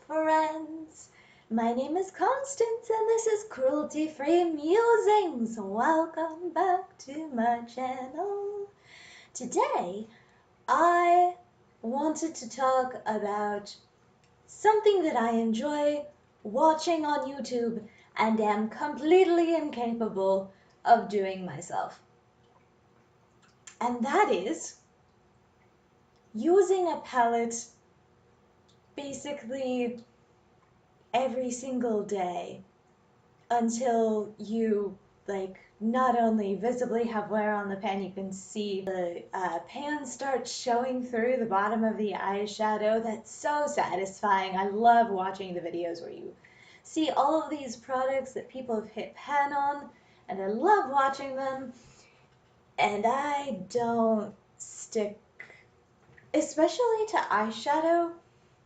friends. My name is Constance and this is Cruelty-Free Musings. Welcome back to my channel. Today, I wanted to talk about something that I enjoy watching on YouTube and am completely incapable of doing myself. And that is using a palette basically every single day until you not only visibly have wear on the pan, you can see the pan start showing through the bottom of the eyeshadow. That's so satisfying. I love watching the videos where you see all of these products that people have hit pan on, and I love watching them. And I don't stick, especially to eyeshadow.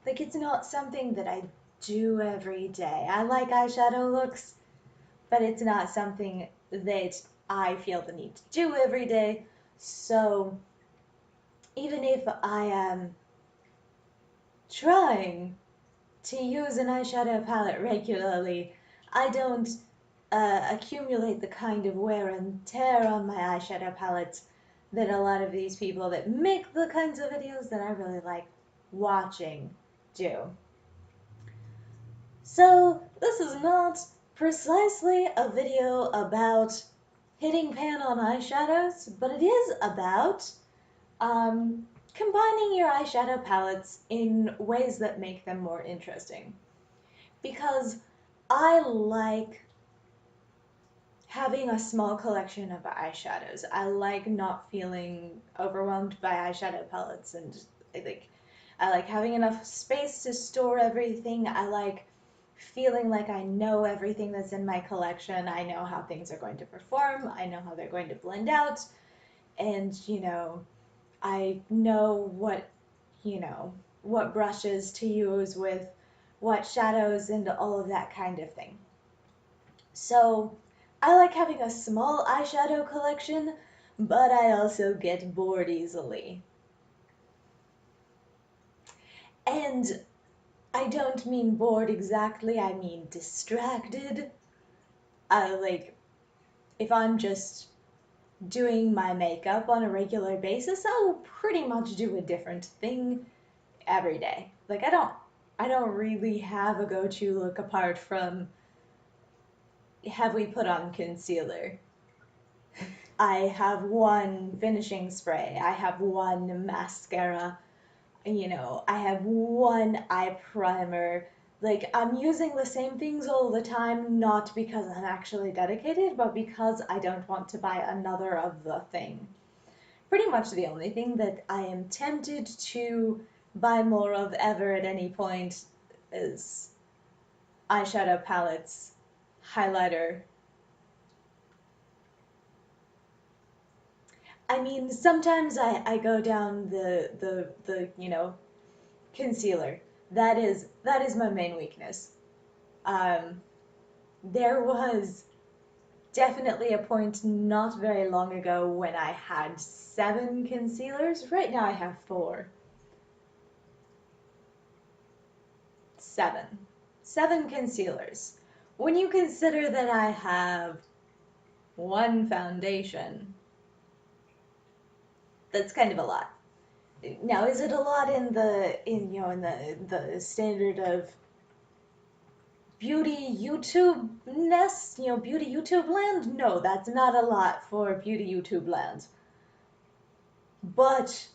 Like, it's not something that I do every day. I like eyeshadow looks, but it's not something that I feel the need to do every day. So even if I am trying to use an eyeshadow palette regularly, I don't accumulate the kind of wear and tear on my eyeshadow palettes that a lot of these people that make the kinds of videos that I really like watching do. So this is not precisely a video about hitting pan on eyeshadows, but it is about combining your eyeshadow palettes in ways that make them more interesting. Because I like having a small collection of eyeshadows. I like not feeling overwhelmed by eyeshadow palettes, and I like having enough space to store everything. I like feeling like I know everything that's in my collection. I know how things are going to perform. I know how they're going to blend out. And, I know what brushes to use with what shadows and all of that kind of thing. So I like having a small eyeshadow collection, but I also get bored easily. And I don't mean bored exactly, I mean distracted. If I'm just doing my makeup on a regular basis, I'll pretty much do a different thing every day. I don't really have a go-to look apart from, have we put on concealer? I have one finishing spray, I have one mascara, I have one eye primer. Like, I'm using the same things all the time, not because I'm actually dedicated, but because I don't want to buy another of the thing. Pretty much the only thing that I am tempted to buy more of ever at any point is eyeshadow palettes, highlighter. I mean, sometimes I go down the concealer. That is my main weakness. There was definitely a point not very long ago when I had 7 concealers. Right now I have 4. 7. 7 concealers. When you consider that I have 1 foundation, that's kind of a lot. Now, is it a lot in the standard of beauty YouTube-ness, beauty YouTube land? No, that's not a lot for beauty YouTube land. But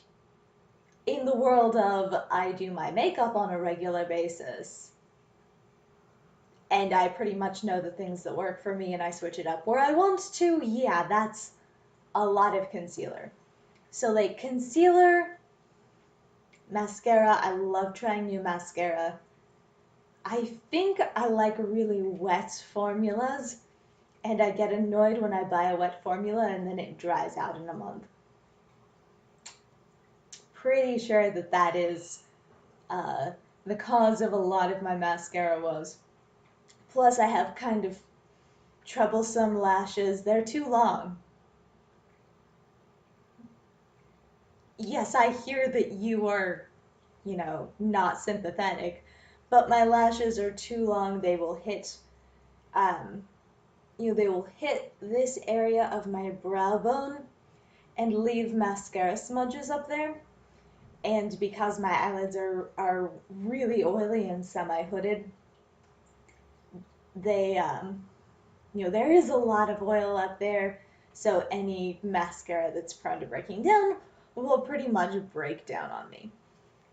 in the world of I do my makeup on a regular basis, and I pretty much know the things that work for me and I switch it up where I want to, yeah, that's a lot of concealer. So like concealer, mascara, I love trying new mascara. I think I like really wet formulas, and I get annoyed when I buy a wet formula and then it dries out in a month. Pretty sure that is the cause of a lot of my mascara woes. Plus, I have kind of troublesome lashes. They're too long. Yes, I hear that you are, not sympathetic, but my lashes are too long. They will hit, they will hit this area of my brow bone and leave mascara smudges up there. And because my eyelids are really oily and semi-hooded, they, there is a lot of oil up there, so any mascara that's prone to breaking down will pretty much break down on me.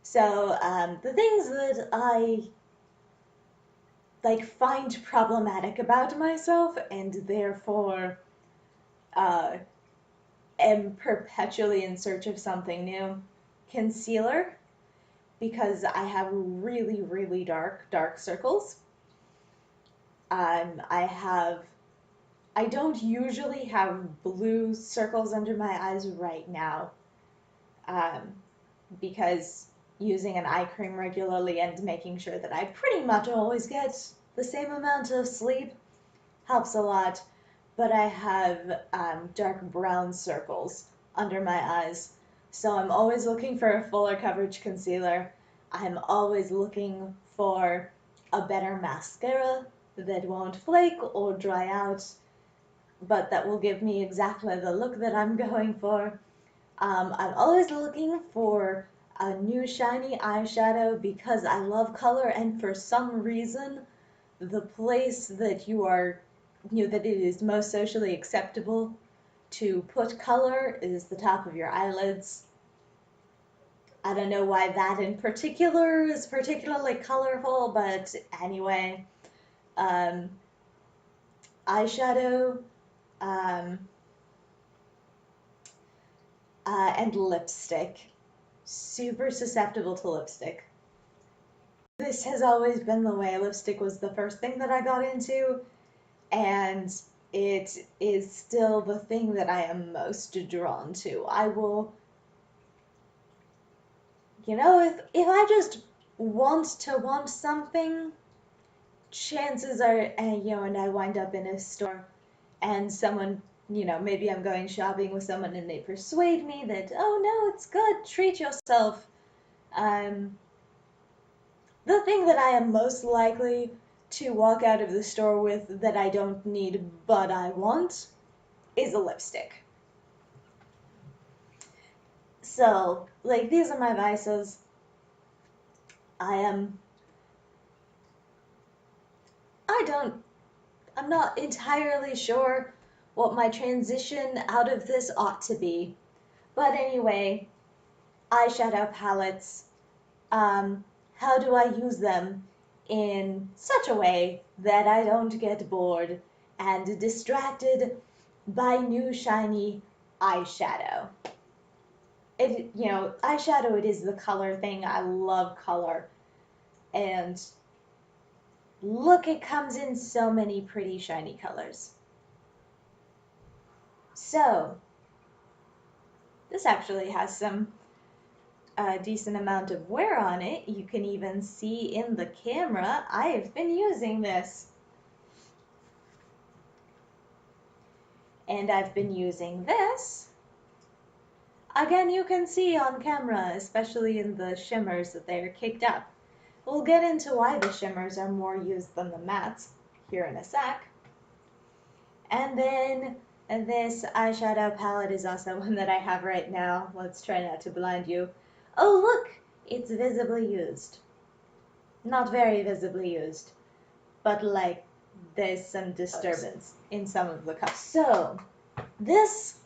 So the things that I find problematic about myself and therefore am perpetually in search of something new. Concealer, because I have really, really dark circles. I don't usually have blue circles under my eyes right now, because using an eye cream regularly and making sure that I pretty much always get the same amount of sleep helps a lot. But I have dark brown circles under my eyes, so I'm always looking for a fuller coverage concealer. I'm always looking for a better mascara that won't flake or dry out, but that will give me exactly the look that I'm going for. I'm always looking for a new shiny eyeshadow because I love color, and for some reason, the place that that it is most socially acceptable to put color is the top of your eyelids. I don't know why that in particular is particularly colorful, but anyway, eyeshadow, um, and lipstick. Super susceptible to lipstick. This has always been the way. Lipstick was the first thing that I got into, and it is still the thing that I am most drawn to. I will, if I just want something, chances are, and I wind up in a store and someone, maybe I'm going shopping with someone and they persuade me that, oh no, it's good, treat yourself. The thing that I am most likely to walk out of the store with that I don't need but I want is a lipstick. So, these are my vices. I'm not entirely sure what my transition out of this ought to be. But anyway, eyeshadow palettes, how do I use them in such a way that I don't get bored and distracted by new shiny eyeshadow? Eyeshadow, it is the color thing. I love color. And look, it comes in so many pretty shiny colors. So, this actually has some decent amount of wear on it. You can even see in the camera, I have been using this. And I've been using this. Again, you can see on camera, especially in the shimmers, that they are kicked up. We'll get into why the shimmers are more used than the mattes here in a sec. And then this eyeshadow palette is also one that I have right now. Let's try not to blind you. Oh look, it's visibly used. Not very visibly used, but there's some disturbance in some of the colors. So, these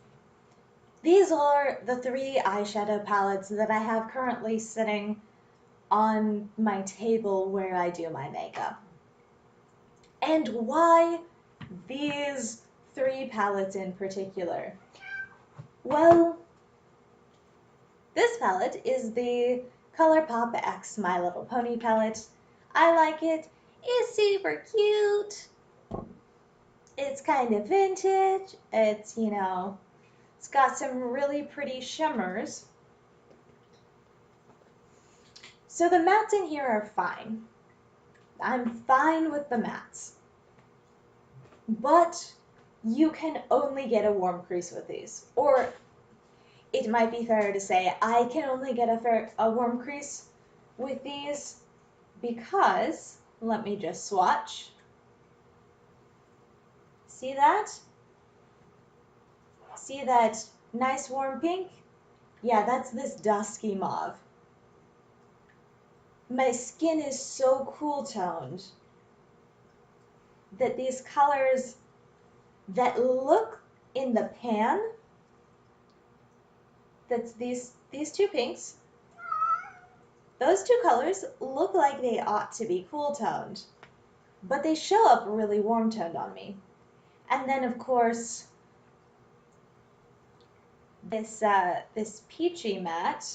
are the 3 eyeshadow palettes that I have currently sitting on my table where I do my makeup. And why these 3 palettes in particular? Well, this palette is the ColourPop X My Little Pony palette. I like it. It's super cute. It's kind of vintage. It's, it's got some really pretty shimmers. So the mattes in here are fine. I'm fine with the mattes. But you can only get a warm crease with these. Or it might be fairer to say I can only get a warm crease with these because, let me just swatch. See that? See that nice warm pink? Yeah, that's this dusky mauve. My skin is so cool toned that these colors that look in the pan, that's these two pinks, those two colors look like they ought to be cool toned, but they show up really warm toned on me. And then of course this peachy matte,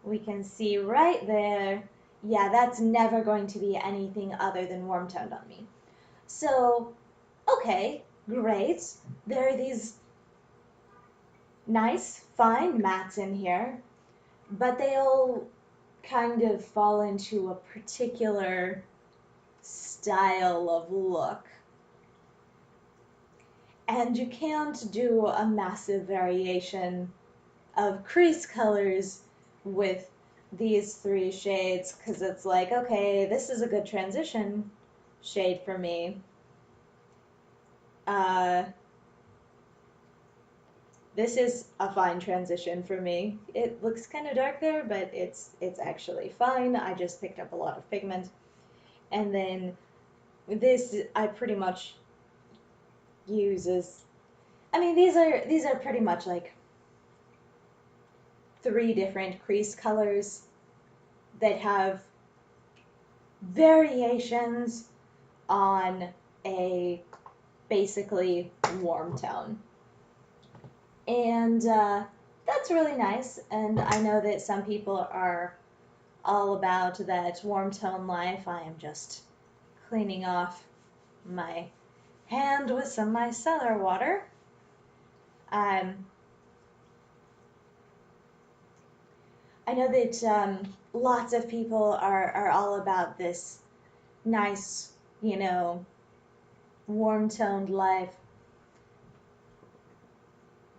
we can see right there, yeah, that's never going to be anything other than warm toned on me. So, okay, great. There are these nice, fine mattes in here, but they all kind of fall into a particular style of look. And you can't do a massive variation of crease colors with these three shades because it's like, okay, this is a good transition shade for me. This is a fine transition for me. It looks kind of dark there, but it's actually fine. I just picked up a lot of pigment. And then this I pretty much use as, I mean, these are pretty much like three different crease colors that have variations on a basically warm tone. And that's really nice. And I know that some people are all about that warm tone life. I am just cleaning off my hand with some micellar water. I know that lots of people are all about this nice, you know, warm toned life.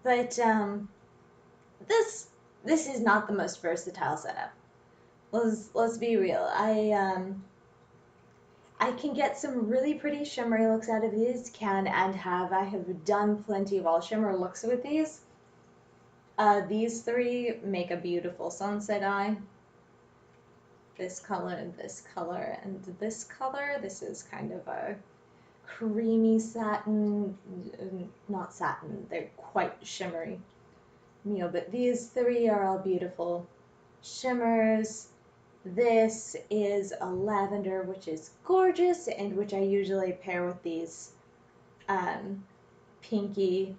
But this is not the most versatile setup. Let's be real. I can get some really pretty shimmery looks out of these. Can and have. I have done plenty of all shimmer looks with these. These three make a beautiful sunset eye. This color and this color and this color. This is kind of a creamy satin, not satin, they're quite shimmery. You know, but these three are all beautiful shimmers. This is a lavender, which is gorgeous, and which I usually pair with these pinky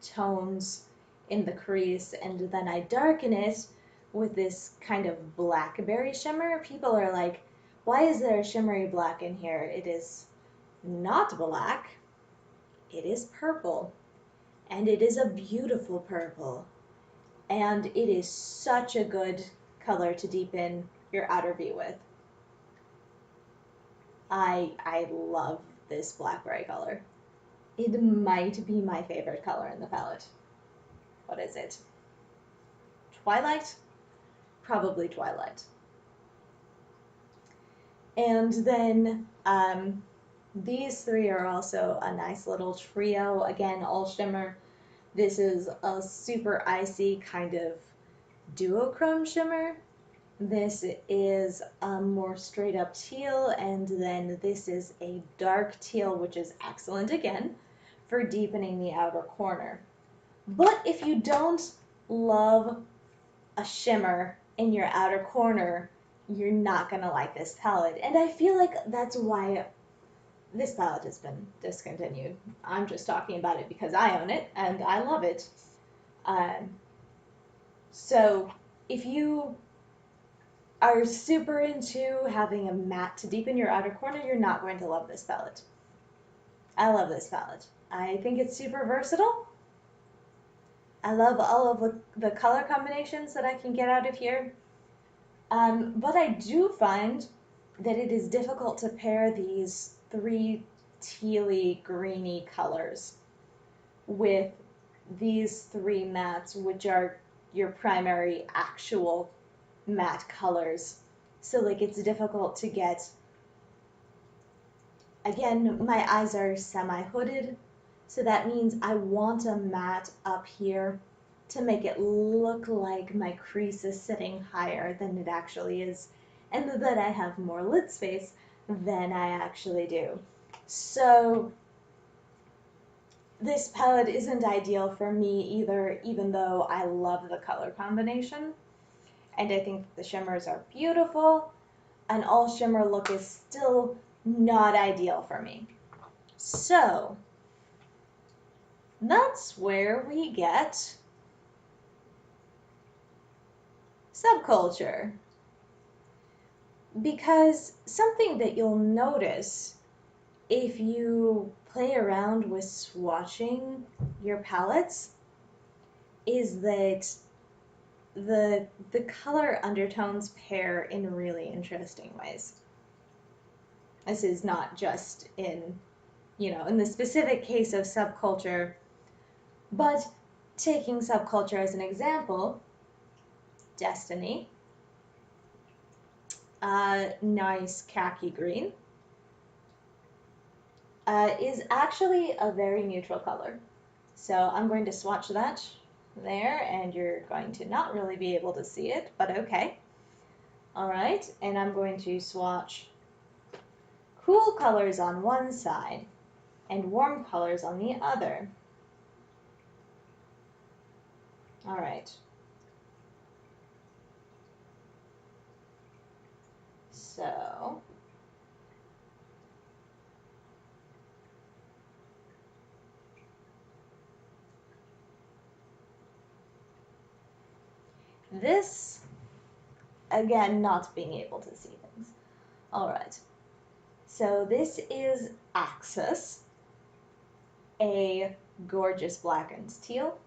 tones in the crease, and then I darken it with this kind of blackberry shimmer. People are like, why is there a shimmery black in here? It is not black, it is purple, and it is a beautiful purple, and it is such a good color to deepen your outer V with. I love this blackberry color. It might be my favorite color in the palette. What is it? Twilight? Probably Twilight. And then these three are also a nice little trio. Again, all shimmer. This is a super icy kind of duochrome shimmer. This is a more straight up teal, and then this is a dark teal, which is excellent again for deepening the outer corner. But if you don't love a shimmer in your outer corner, you're not gonna like this palette. And I feel like that's why this palette has been discontinued. I'm just talking about it because I own it and I love it. So if you are super into having a matte to deepen your outer corner, you're not going to love this palette. I love this palette. I think it's super versatile. I love all of the color combinations that I can get out of here. But I do find that it is difficult to pair these three tealy, greeny colors with these three mattes, which are your primary actual matte colors So like it's difficult to get, again, my eyes are semi-hooded, so that means I want a matte up here to make it look like my crease is sitting higher than it actually is, and that I have more lid space than I actually do. So this palette isn't ideal for me either, even though I love the color combination. And I think the shimmers are beautiful. An all shimmer look is still not ideal for me. So that's where we get Subculture. Because something that you'll notice if you play around with swatching your palettes is that the color undertones pair in really interesting ways. This is not just in, in the specific case of Subculture, but taking Subculture as an example, Destiny, nice khaki green, is actually a very neutral color. So I'm going to swatch that there, and you're going to not really be able to see it, but okay. All right, and I'm going to swatch cool colors on one side and warm colors on the other. All right. So this, again, not being able to see things. All right. So this is Axis, a gorgeous blackened teal.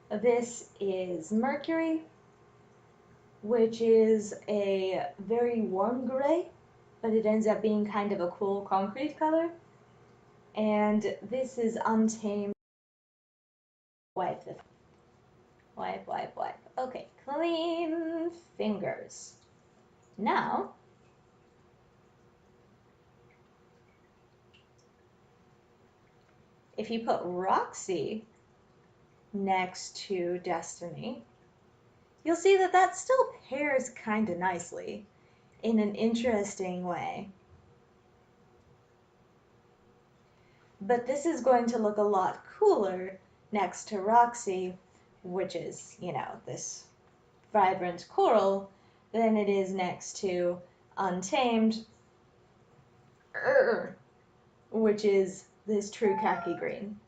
This is Mercury, which is a very warm gray, but it ends up being kind of a cool concrete color. And this is Untamed. Wipe the wipe, wipe, wipe. Okay, clean fingers. Now, if you put Roxy next to Destiny, you'll see that that still pairs kind of nicely in an interesting way. But this is going to look a lot cooler next to Roxy, which is, this vibrant coral, than it is next to Untamed, which is this true khaki green.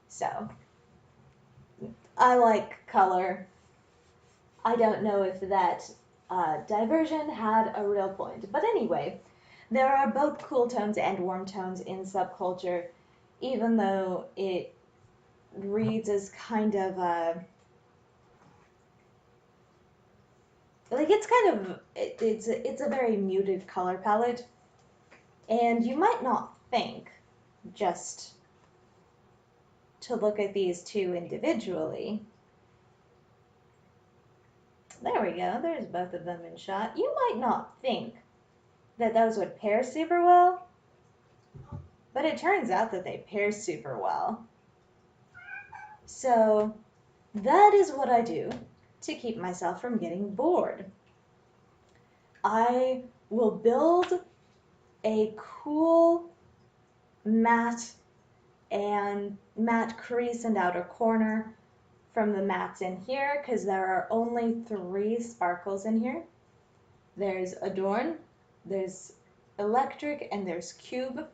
So, I like color. I don't know if that diversion had a real point. But anyway, there are both cool tones and warm tones in Subculture, even though it reads as kind of a, like it's a very muted color palette, and you might not think, just to look at these two individually. There we go, there's both of them in shot. You might not think that those would pair super well, but it turns out that they pair super well. So that is what I do to keep myself from getting bored. I will build a cool matte crease and outer corner from the mattes in here, because there are only 3 sparkles in here. There's Adorn, there's Electric, and there's Cube.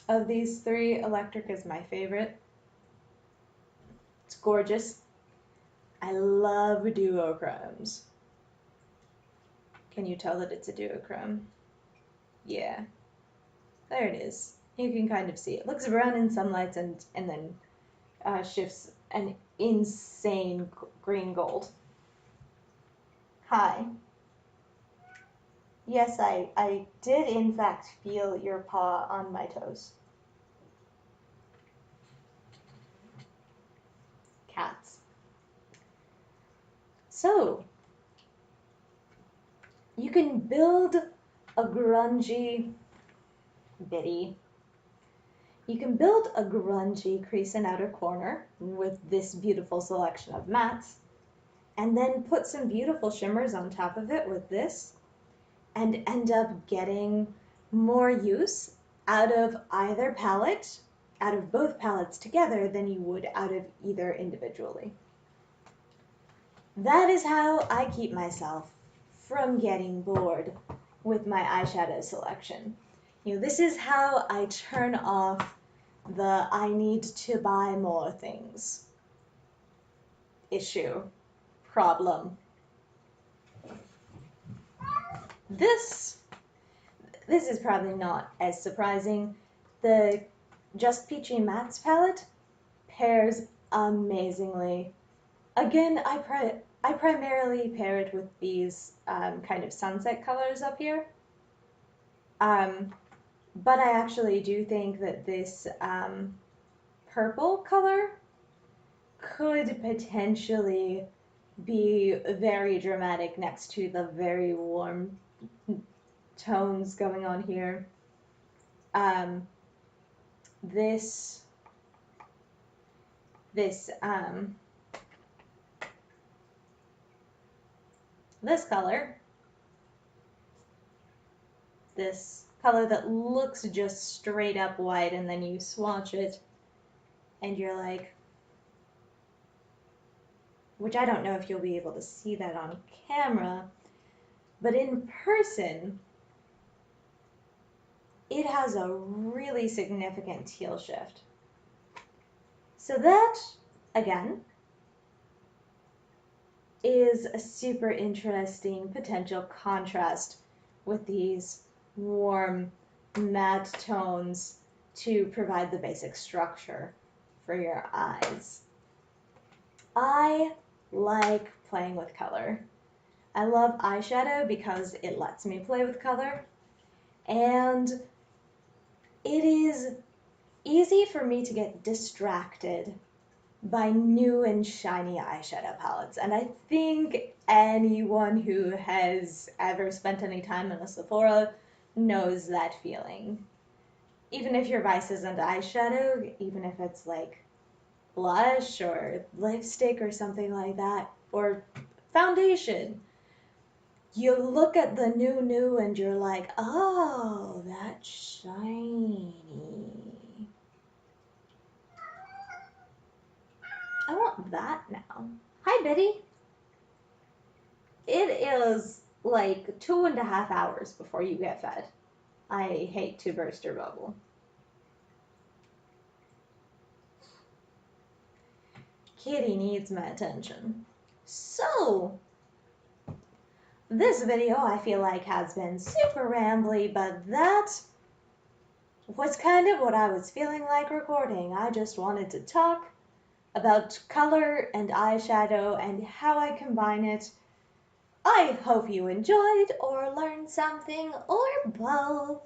Of these 3, Electric is my favorite. It's gorgeous. I love duochromes. Can you tell that it's a duochrome? Yeah. There it is. You can kind of see it. Looks brown in some lights and then shifts an insane green gold. Hi. Yes, I did in fact feel your paw on my toes. Cats. So, you can build a grungy bitty. You can build a grungy crease and outer corner with this beautiful selection of mattes, and then put some beautiful shimmers on top of it with this, and end up getting more use out of either palette, out of both palettes together, than you would out of either individually. That is how I keep myself from getting bored with my eyeshadow selection. This is how I turn off the I need to buy more things issue, problem. This is probably not as surprising. The Just Peachy Mattes palette pairs amazingly. Again, I primarily pair it with these kind of sunset colors up here. But I actually do think that this purple color could potentially be very dramatic next to the very warm tones going on here. This color, this color that looks just straight up white, and then you swatch it and you're like, which I don't know if you'll be able to see that on camera, but in person, it has a really significant teal shift. So that, again, is a super interesting potential contrast with these warm matte tones to provide the basic structure for your eyes. I like playing with color. I love eyeshadow because it lets me play with color, and it is easy for me to get distracted by new and shiny eyeshadow palettes. And I think anyone who has ever spent any time in a Sephora knows that feeling. Even if your vice isn't eyeshadow, even if it's like blush or lipstick or something like that, or foundation, you look at the new and you're like, oh, that's shiny. I want that now. Hi, Betty. It is like 2.5 hours before you get fed. I hate to burst your bubble. Kitty needs my attention. So, this video I feel like has been super rambly, but that was kind of what I was feeling like recording. I just wanted to talk about color and eyeshadow and how I combine it. I hope you enjoyed or learned something, or both.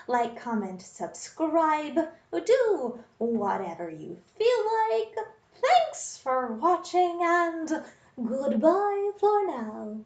Like, comment, subscribe, do whatever you feel like. Thanks for watching, and goodbye for now.